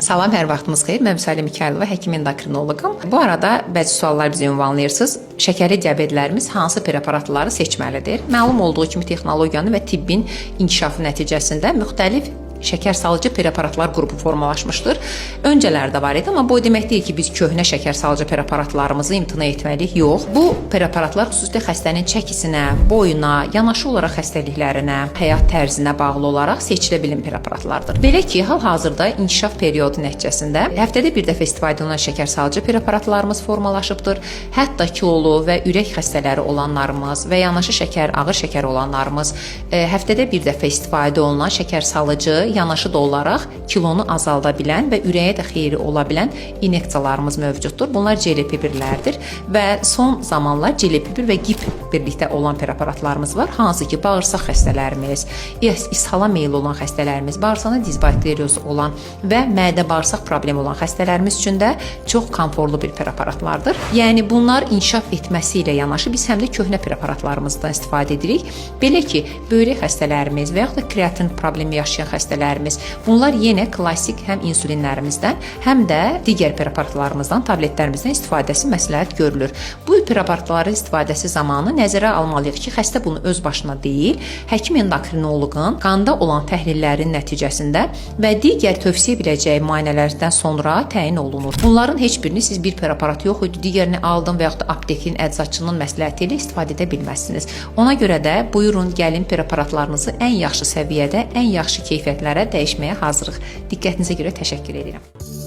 Salam, hər vaxtınız xeyir. Mən Vüsalə Mikayılova, həkim endokrinoloqum. Bu arada bəzi suallar bizi ünvanlayırsınız. Şəkərli diabetlərimiz hansı preparatları seçməlidir? Məlum olduğu kimi texnologiyanın və tibbin inkişafı nəticəsində müxtəlif şəkər salıcı preparatlar qrupu formalaşmışdır. Öncələrdə var idi, amma bu demək deyil ki, biz köhnə şəkər salıcı preparatlarımızı imtina etməliyik. Yox. Bu preparatlar xüsusilə xəstənin çəkisinə, boyuna, yanaşı olaraq xəstəliklərinə, həyat tərzinə bağlı olaraq seçilə bilən preparatlardır. Belə ki, hal-hazırda inkişaf periodu nəticəsində həftədə bir dəfə istifadə olunan şəkər salıcı preparatlarımız formalaşıbdır. Hətta kilolu və ürək xəstələri olanlarımız və yanaşı şəkər, ağır şəkər olanlarımız həftədə bir dəfə istifadə olunan şəkər salıcı yanaşı da olaraq kilonu azalda bilən və ürəyə də xeyri ola bilən inyeksiyalarımız mövcuddur. Bunlar GLP-1-lərdir və son zamanlar GLP-1 və GIP birlikdə olan preparatlarımız var. Hansı ki, bağırsaq xəstələrimiz, ishala meyilli olan xəstələrimiz, bağırsağında dizbakteriozu olan və mədə-bağırsaq problemi olan xəstələrimiz üçün də çox komfortlu bir preparatlardır. Yəni bunlar inkişaf etməsi ilə yanaşı biz həm də köhnə preparatlarımızdan istifadə edirik. Belə ki, böyrək xəstələrimiz və yaxud da kreatin problemi yaşayan xəstələrimiz, bunlar yenə klassik həm insulinlərimizdən, həm də digər preparatlarımızdan, tabletlərimizdən istifadəsi məsləhət görülür. Bu preparatların istifadəsi zamanı nəzərə almalıyıq ki, xəstə bunu öz başına deyil, həkim endokrinoloqun qanda olan təhlillərin nəticəsində və digər tövsiyə biləcəyi müayinələrdən sonra təyin olunur. Bunların heç birini siz bir preparat yox idi, digərini aldım və yaxud da aptekin, əczaçının məsləhəti ilə istifadə edə bilməzsiniz. Ona görə də buyurun, gəlin preparatlarınızı ən yaxşı səviyyədə, ən yaxşı keyfiyyətlərə dəyişməyə hazırıq. Diqqətinizə görə təşəkkür edirəm.